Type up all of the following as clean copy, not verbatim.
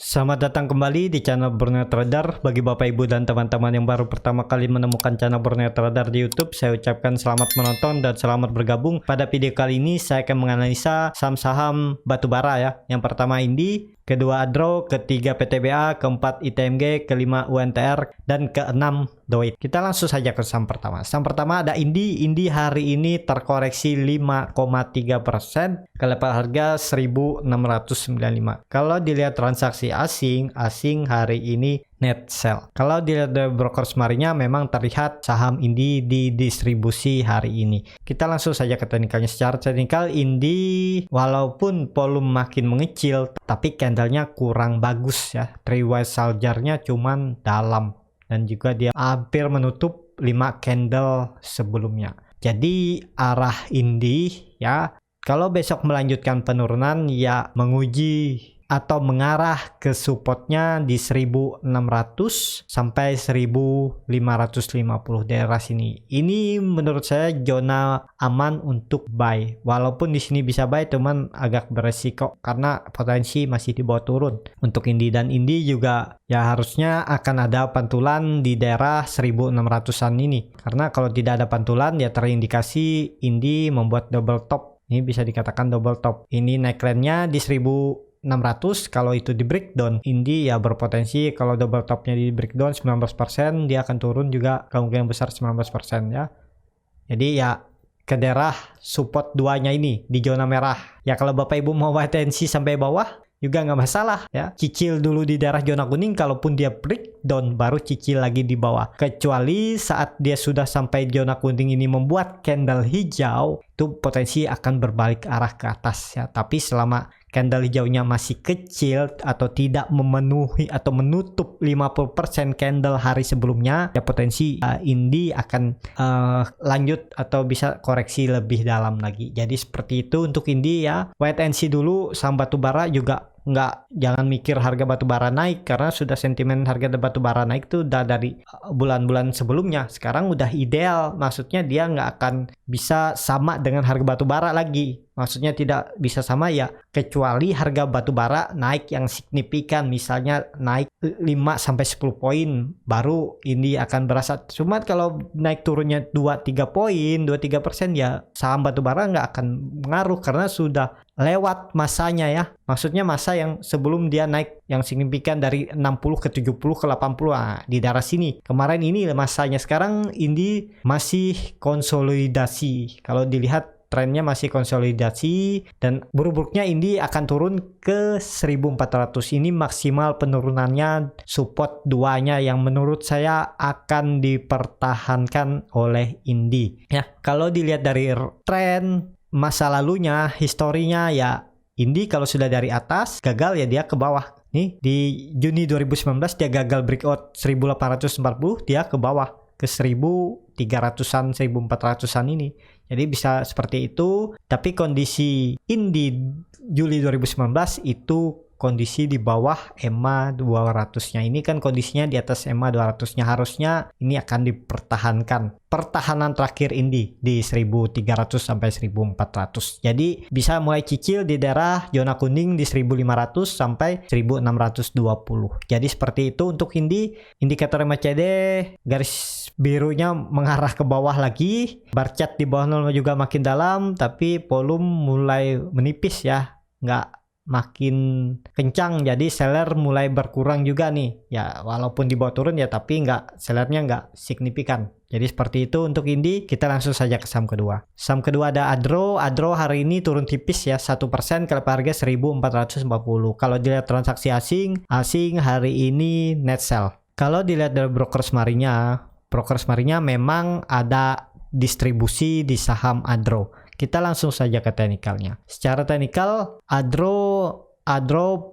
Selamat datang kembali di channel Borneo Trader. Bagi Bapak Ibu dan teman-teman yang baru pertama kali menemukan channel Borneo Trader di YouTube, saya ucapkan selamat menonton dan selamat bergabung. Pada video kali ini saya akan menganalisa saham-saham batubara ya. Yang pertama Indi, kedua Adro, ketiga PTBA, keempat ITMG, kelima UNTR, dan keenam Doit. Kita langsung saja ke saham pertama. Saham pertama ada Indi. Indi hari ini terkoreksi 5,3% ke level harga 1695. Kalau dilihat transaksi asing hari ini net sell. Kalau dilihat dari broker semarinya memang terlihat saham Indi didistribusi hari ini. Kita langsung saja ke teknikalnya. Secara teknikal Indi walaupun volume makin mengecil tapi candlenya kurang bagus ya. Three-way saljarnya cuman dalam dan juga dia hampir menutup 5 candle sebelumnya. Jadi arah Indi ya, kalau besok melanjutkan penurunan ya menguji atau mengarah ke supportnya di 1600 sampai 1550 daerah sini. Ini menurut saya zona aman untuk buy. Walaupun di sini bisa buy, teman agak beresiko karena potensi masih di bawah turun. Untuk Indi dan Indi juga ya harusnya akan ada pantulan di daerah 1600-an ini. Karena kalau tidak ada pantulan ya terindikasi Indi membuat double top. Ini bisa dikatakan double top. Ini neckline-nya di 1600. Kalau itu di breakdown, Indi ya berpotensi kalau double topnya di breakdown 19%, dia akan turun juga kemungkinan besar 19% ya. Jadi ya ke daerah support 2-nya ini di zona merah. Ya kalau Bapak Ibu mau potensi sampai bawah juga nggak masalah ya. Cicil dulu di daerah zona kuning, kalaupun dia breakdown baru cicil lagi di bawah. Kecuali saat dia sudah sampai zona kuning ini membuat candle hijau, itu potensi akan berbalik arah ke atas ya. Tapi selama candle hijaunya masih kecil atau tidak memenuhi atau menutup 50% candle hari sebelumnya, ya potensi Indi akan lanjut atau bisa koreksi lebih dalam lagi. Jadi seperti itu untuk Indi ya. Wait and see dulu. Saham batubara juga jangan mikir harga batubara naik, karena sudah sentimen harga batubara naik tuh udah dari bulan-bulan sebelumnya. Sekarang udah ideal, maksudnya dia nggak akan bisa sama dengan harga batubara lagi. Maksudnya tidak bisa sama ya, kecuali harga batubara naik yang signifikan, misalnya naik 5-10 poin, baru ini akan berasa. Cuma kalau naik turunnya 2-3 poin, 2-3% ya saham batubara nggak akan mengaruh karena sudah lewat masanya ya. Maksudnya masa yang sebelum dia naik yang signifikan dari 60 ke 70 ke 80, nah, di daerah sini. Kemarin ini masanya. Sekarang Indi masih konsolidasi. Kalau dilihat trennya masih konsolidasi dan buruk-buruknya Indi akan turun ke 1400. Ini maksimal penurunannya, support 2-nya yang menurut saya akan dipertahankan oleh Indi. Ya, kalau dilihat dari tren masa lalunya, historinya ya Indi kalau sudah dari atas gagal ya dia ke bawah. Nih di Juni 2019 dia gagal breakout 1840, dia ke bawah ke 1300-an 1400-an ini. Jadi bisa seperti itu, tapi kondisi Indi Juli 2019 itu kondisi di bawah EMA 200-nya. Ini kan kondisinya di atas EMA 200-nya. Harusnya ini akan dipertahankan. Pertahanan terakhir Indi di 1300 sampai 1400. Jadi bisa mulai cicil di daerah zona kuning di 1500 sampai 1620. Jadi seperti itu untuk Indi. Indikator MACD garis birunya mengarah ke bawah lagi. Bar chart di bawah 0 juga makin dalam, tapi volume mulai menipis ya. Nggak makin kencang, jadi seller mulai berkurang juga nih ya, walaupun di bawah turun ya, tapi sellernya nggak signifikan. Jadi seperti itu untuk Indi. Kita langsung saja ke saham kedua. Saham kedua ada Adro. Adro hari ini turun tipis ya, 1% ke level harga 1440. Kalau dilihat transaksi asing hari ini net sell. Kalau dilihat dari broker semarinya memang ada distribusi di saham Adro. Kita langsung saja ke teknikalnya. Secara teknikal, Adro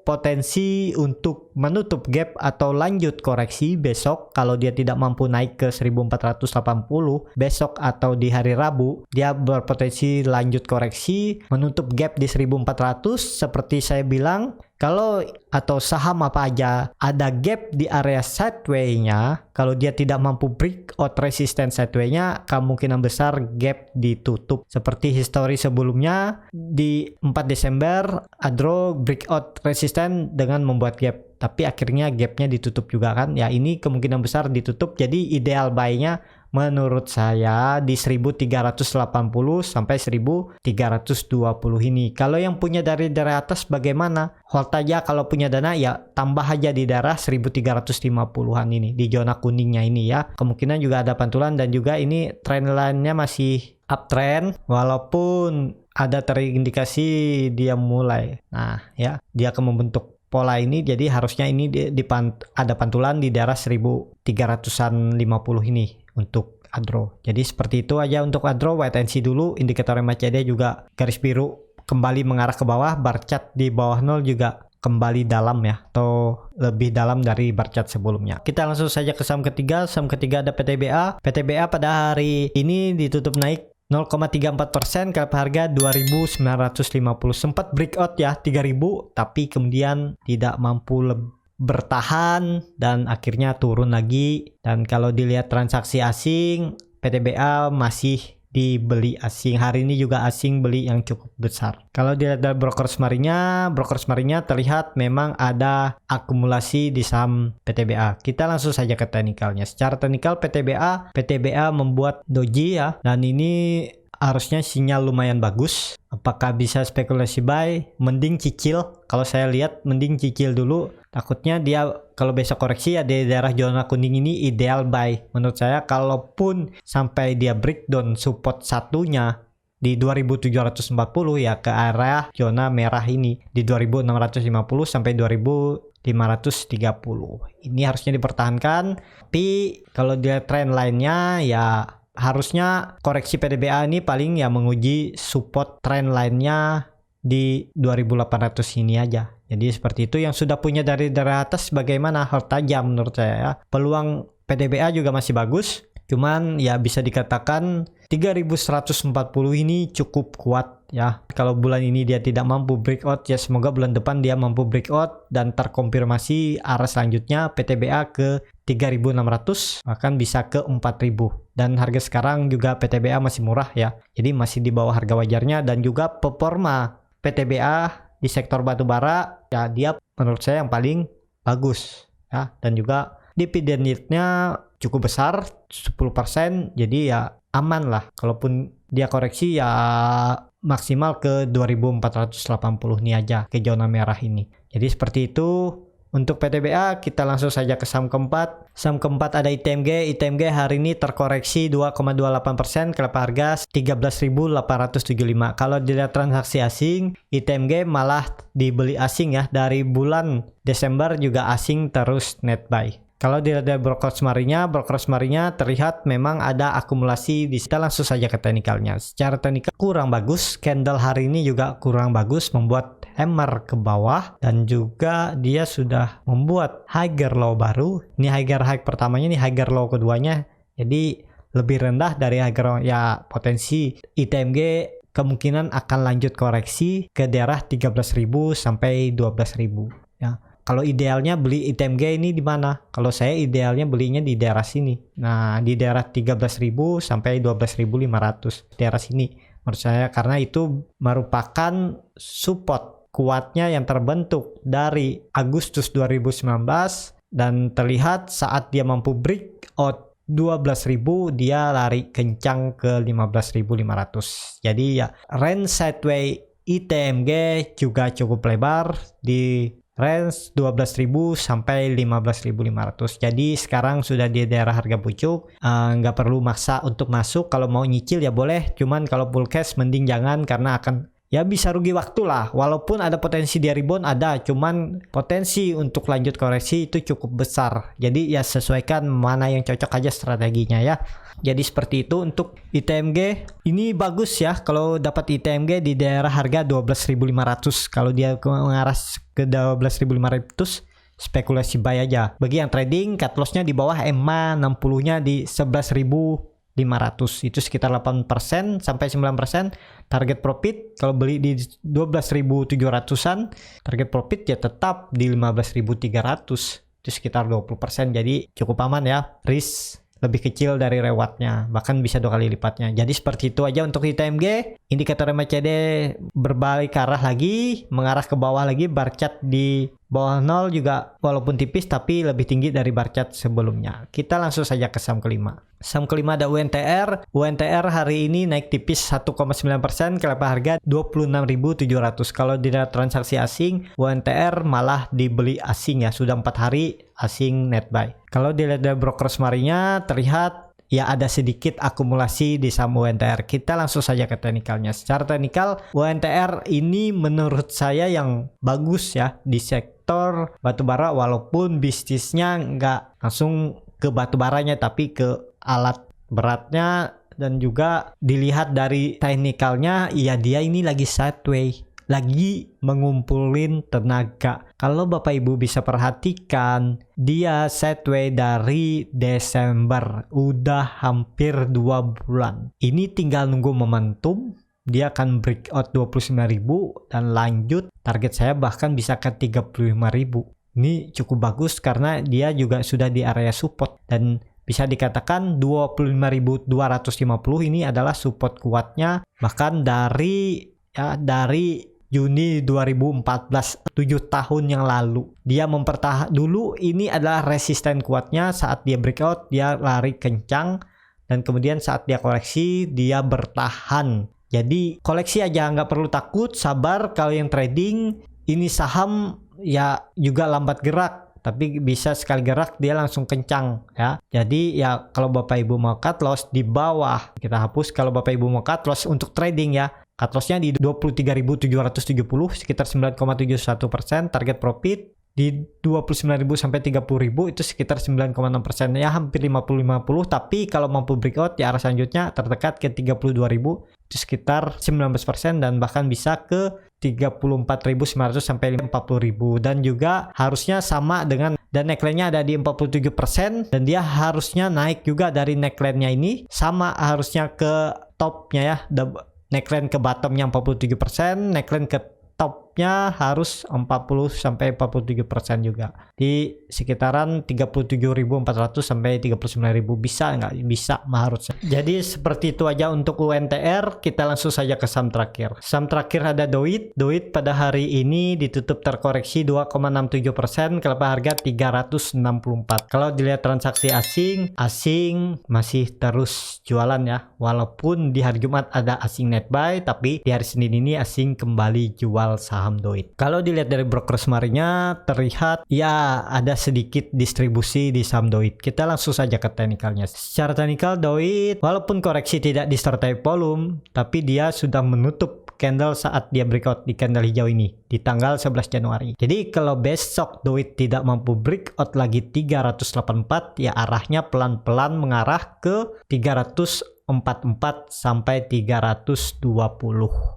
potensi untuk menutup gap atau lanjut koreksi besok. Kalau dia tidak mampu naik ke 1480 besok atau di hari Rabu, dia berpotensi lanjut koreksi menutup gap di 1400. Seperti saya bilang, kalau atau saham apa aja ada gap di area sideway-nya, kalau dia tidak mampu breakout resistance sideway-nya, kemungkinan besar gap ditutup. Seperti histori sebelumnya di 4 Desember, Adro breakout resistance dengan membuat gap. tapi akhirnya gapnya ditutup juga kan ya. Ini kemungkinan besar ditutup, jadi ideal buy-nya menurut saya di 1380 sampai 1320 ini. Kalau yang punya dari atas bagaimana? Hold aja, kalau punya dana ya tambah aja di daerah 1350-an ini, di zona kuningnya ini ya. Kemungkinan juga ada pantulan, dan juga ini trend line-nya masih uptrend walaupun ada terindikasi dia mulai. Nah ya, dia akan membentuk pola ini, jadi harusnya ini ada pantulan di daerah 1350 ini untuk Adro. Jadi seperti itu aja untuk Adro. Wait and see dulu. Indikator MACD juga garis biru kembali mengarah ke bawah, bar chart di bawah 0 juga kembali dalam ya, atau lebih dalam dari bar chart sebelumnya. Kita langsung saja ke saham ketiga. Saham ketiga ada PTBA. PTBA pada hari ini ditutup naik 0,34% ke harga 2.950. Sempat breakout ya 3.000, tapi kemudian tidak mampu bertahan dan akhirnya turun lagi. Dan kalau dilihat transaksi asing, PTBA masih dibeli asing. Hari ini juga asing beli yang cukup besar. Kalau dilihat dari broker smarinya terlihat memang ada akumulasi di saham PTBA. Kita langsung saja ke teknikalnya. Secara teknikal PTBA membuat doji ya, dan ini harusnya sinyal lumayan bagus. Apakah bisa spekulasi buy? Mending cicil. Kalau saya lihat mending cicil dulu. Takutnya dia kalau besok koreksi ya di daerah zona kuning ini ideal buy. Menurut saya kalaupun sampai dia breakdown support satunya di 2740 ya ke area zona merah ini di 2650 sampai 2530. Ini harusnya dipertahankan. Tapi kalau dia trend lainnya ya harusnya koreksi PTBA ini paling ya menguji support trend lainnya di 2800 ini aja. Jadi seperti itu. Yang sudah punya dari atas bagaimana? Hold tajam menurut saya ya. Peluang PTBA juga masih bagus. Cuman ya bisa dikatakan 3140 ini cukup kuat ya. Kalau bulan ini dia tidak mampu breakout ya, semoga bulan depan dia mampu breakout dan terkonfirmasi arah selanjutnya PTBA ke 3.600, bahkan bisa ke 4.000. Dan harga sekarang juga PTBA masih murah ya. Jadi masih di bawah harga wajarnya. Dan juga performa PTBA di sektor batubara ya, dia menurut saya yang paling bagus ya. Dan juga dividend yield-nya cukup besar 10%, jadi ya aman lah. Kalaupun dia koreksi ya maksimal ke 2480 ini aja ke zona merah ini. Jadi seperti itu untuk PTBA. Kita langsung saja ke saham keempat. Saham keempat ada ITMG. ITMG hari ini terkoreksi 2,28% ke harga 13.875. Kalau dilihat transaksi asing, ITMG malah dibeli asing ya. Dari bulan Desember juga asing terus net buy. Kalau dilihat dari broker smarinya terlihat memang ada akumulasi di. Kita langsung saja ke teknikalnya. Secara teknikal kurang bagus. Candle hari ini juga kurang bagus, membuat hammer ke bawah, dan juga dia sudah membuat higher low baru. Ini higher high pertamanya, ini higher low keduanya. Jadi lebih rendah dari higher low ya. Potensi ITMG kemungkinan akan lanjut koreksi ke daerah 13.000 sampai 12.000 ya. Kalau idealnya beli ITMG ini di mana? Kalau saya idealnya belinya di daerah sini. Nah, di daerah 13.000 sampai 12.500. Daerah sini menurut saya, karena itu merupakan support kuatnya yang terbentuk dari Agustus 2019, dan terlihat saat dia mampu breakout 12.000 dia lari kencang ke 15.500. Jadi ya range sideways ITMG juga cukup lebar di range 12.000 sampai 15.500. Jadi sekarang sudah di daerah harga pucuk, nggak perlu maksa untuk masuk. Kalau mau nyicil ya boleh, cuman kalau full cash mending jangan, karena akan ya bisa rugi waktu lah. Walaupun ada potensi dia rebound ada, cuman potensi untuk lanjut koreksi itu cukup besar. Jadi ya sesuaikan mana yang cocok aja strateginya ya. Jadi seperti itu untuk ITMG. Ini bagus ya kalau dapat ITMG di daerah harga 12.500. Kalau dia mengarah ke 12.500 spekulasi buy aja. Bagi yang trading, cut loss-nya di bawah EMA, 60-nya di 11.500. Itu sekitar 8% sampai 9%. Target profit kalau beli di 12.700-an, target profit ya tetap di 15.300. Itu sekitar 20%. Jadi cukup aman ya. Risk lebih kecil dari rewardnya, bahkan bisa 2 kali lipatnya. Jadi seperti itu aja untuk ITMG. Indikator MACD berbalik arah lagi, mengarah ke bawah lagi. Bar chart di bawah 0 juga walaupun tipis tapi lebih tinggi dari bar chart sebelumnya. Kita langsung saja ke saham kelima. Saham kelima ada UNTR. UNTR hari ini naik tipis 1,9%, ke level harga 26.700. Kalau dilihat transaksi asing, UNTR malah dibeli asing ya, sudah 4 hari asing net buy. Kalau dilihat dari broker semarinya terlihat ya ada sedikit akumulasi di saham UNTR. Kita langsung saja ke teknikalnya. Secara teknikal, UNTR ini menurut saya yang bagus ya di sektor batubara, walaupun bisnisnya nggak langsung ke batubaranya tapi ke alat beratnya, dan juga dilihat dari teknikalnya ya dia ini lagi sideways, lagi mengumpulin tenaga. Kalau Bapak Ibu bisa perhatikan, dia sideways dari Desember, udah hampir 2 bulan. Ini tinggal nunggu momentum, dia akan breakout 29.000 dan lanjut. Target saya bahkan bisa ke 35.000. Ini cukup bagus karena dia juga sudah di area support, dan bisa dikatakan 25.250 ini adalah support kuatnya, bahkan dari Juni 2014, 7 tahun yang lalu. Dia mempertahankan dulu, ini adalah resisten kuatnya. Saat dia breakout, dia lari kencang, dan kemudian saat dia koreksi, dia bertahan. Jadi koleksi aja, nggak perlu takut, sabar. Kalau yang trading, ini saham ya juga lambat gerak, tapi bisa sekali gerak dia langsung kencang ya. Jadi ya kalau Bapak Ibu mau cut loss di bawah, kita hapus. Kalau Bapak Ibu mau cut loss untuk trading ya, cut lossnya di 23.770, sekitar 9,71%. Target profit di 29.000 sampai 30.000 itu sekitar 9,6%, ya hampir 50-50. Tapi kalau mampu breakout di arah selanjutnya terdekat ke 32.000 itu sekitar 19%, dan bahkan bisa ke 34.900 sampai 40.000. Dan juga harusnya sama dengan, dan neckline-nya ada di 47%, dan dia harusnya naik juga dari neckline-nya ini, sama harusnya ke topnya ya, neckline ke bottomnya 47%, neckline ke topnya harus 40 sampai 47% juga, di sekitaran 37.400 sampai 39.000. Bisa nggak? Bisa, harusnya. Jadi seperti itu aja untuk UNTR. Kita langsung saja ke saham terakhir. Saham terakhir ada DOIT. DOIT pada hari ini ditutup terkoreksi 2,67%, ke level harga 364. Kalau dilihat transaksi asing masih terus jualan ya, walaupun di hari Jumat ada asing net buy, tapi di hari Senin ini asing kembali jual saham DOIT. Kalau dilihat dari broker semarinya terlihat ya ada sedikit distribusi di saham DOIT. Kita langsung saja ke teknikalnya. Secara teknikal DOIT walaupun koreksi tidak disertai volume, tapi dia sudah menutup candle saat dia breakout di candle hijau ini di tanggal 11 Januari. Jadi kalau besok DOIT tidak mampu breakout lagi 384, ya arahnya pelan-pelan mengarah ke 344 sampai 320.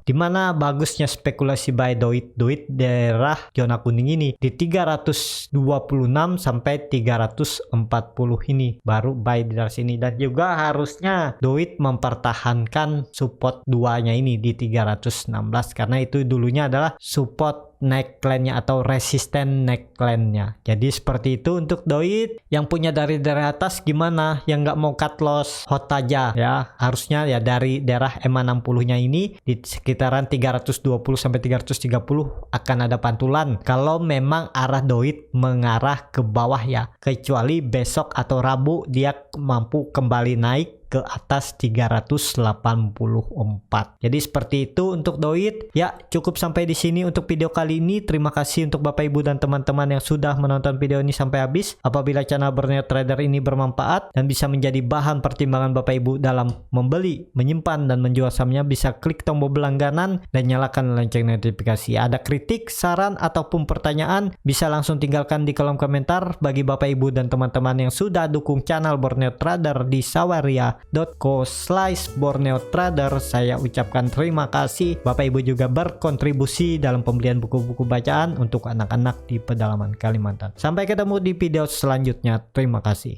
Dimana bagusnya spekulasi buy DOIT daerah zona kuning ini di 326 sampai 340 ini baru buy di daerah sini. Dan juga harusnya DOIT mempertahankan support 2-nya ini di 316, karena itu dulunya adalah support neckline-nya atau resisten neckline-nya. Jadi seperti itu untuk DOIT. Yang punya dari daerah atas gimana? Yang nggak mau cut loss, hot aja ya. Harusnya ya dari daerah EMA 60-nya ini di sekitaran 320 sampai 330 akan ada pantulan kalau memang arah DOIT mengarah ke bawah ya. Kecuali besok atau Rabu dia mampu kembali naik ke atas 384. Jadi seperti itu untuk DOIT. Ya, cukup sampai di sini untuk video kali ini. Terima kasih untuk Bapak Ibu dan teman-teman yang sudah menonton video ini sampai habis. Apabila channel Borneo Trader ini bermanfaat dan bisa menjadi bahan pertimbangan Bapak Ibu dalam membeli, menyimpan dan menjual sahamnya, bisa klik tombol berlangganan dan nyalakan lonceng notifikasi. Ada kritik, saran ataupun pertanyaan bisa langsung tinggalkan di kolom komentar. Bagi Bapak Ibu dan teman-teman yang sudah dukung channel Borneo Trader di saweria.co/Borneo Trader, saya ucapkan terima kasih. Bapak Ibu juga berkontribusi dalam pembelian buku-buku bacaan untuk anak-anak di pedalaman Kalimantan. Sampai ketemu di video selanjutnya. Terima kasih.